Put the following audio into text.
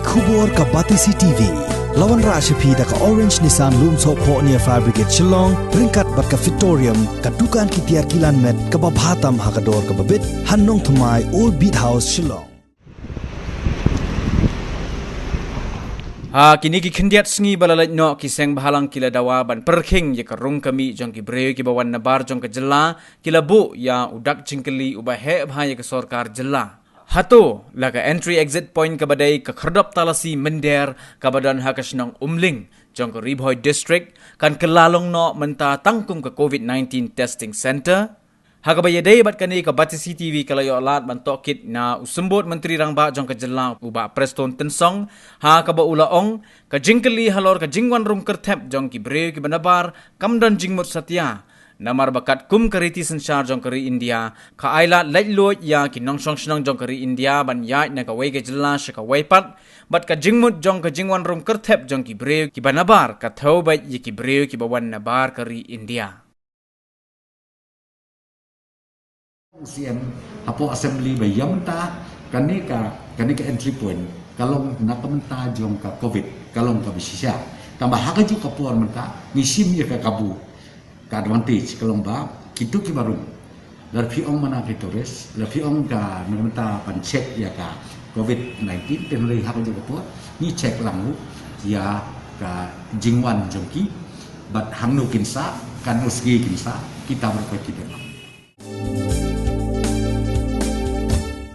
Khubor ka Batisi TV. Lawan Rashapi da ka Orange Nissan Loom So Po near Fire Brigade Shillong, Ringkat bat ka Victorium, ka Dukan ki Tiar Kilan Met, ka Babhatam Hakador ka Babit, Hannong Thumai Old Beat House Shillong. Kini ki khendiat sngi balalait no ki seng bahalang kila dawa ban perkhing ya karung kami jong ki breu ki bawan nabar jong ke jela kila bu ya udak jingkeli ubah he bhaya ke sorkar jela. Hato laga entry exit point ka badai ka khardap talasi mender ka badan hakasnang umling jong ke Ribhoi district kan kelalong no menta tangkum ke COVID-19 testing center. Hakabaya day bat kani ka Batisi TV kalayo alat bantokit na usumbot Menteri Rangba jong ka jela uba Preston Tensong ha ka ba ulaong ka jingkeli halor ka jingwan rum kertep jong ki breu ki banabar kamdan jingmut satya namar bakat kum kariti sensyar jong kari India ka aila lailo ya ki nongsong snang jong kari India ban ya na ka wei ka jela shaka weipat bat ka jingmut jong ka jingwan rum kertep jong ki breu ki banabar ka thau ba yi ki breu ki bawan nabar kari India. CM apo assembly bayam ta kani ka entry point kalong nakamenta jong ka covid kalong ka bisya tambah hakaju ka puan menta misim ya ka kabu ka advantage kalong ba kitu ki baru dar piong mana kitores dar piong ka nakamenta pan check ya ka covid 19 tenlei hakaju ka puan ni check langu ya ka jingwan jongki bat hangnu kinsa kan usgi kinsa kita berpikir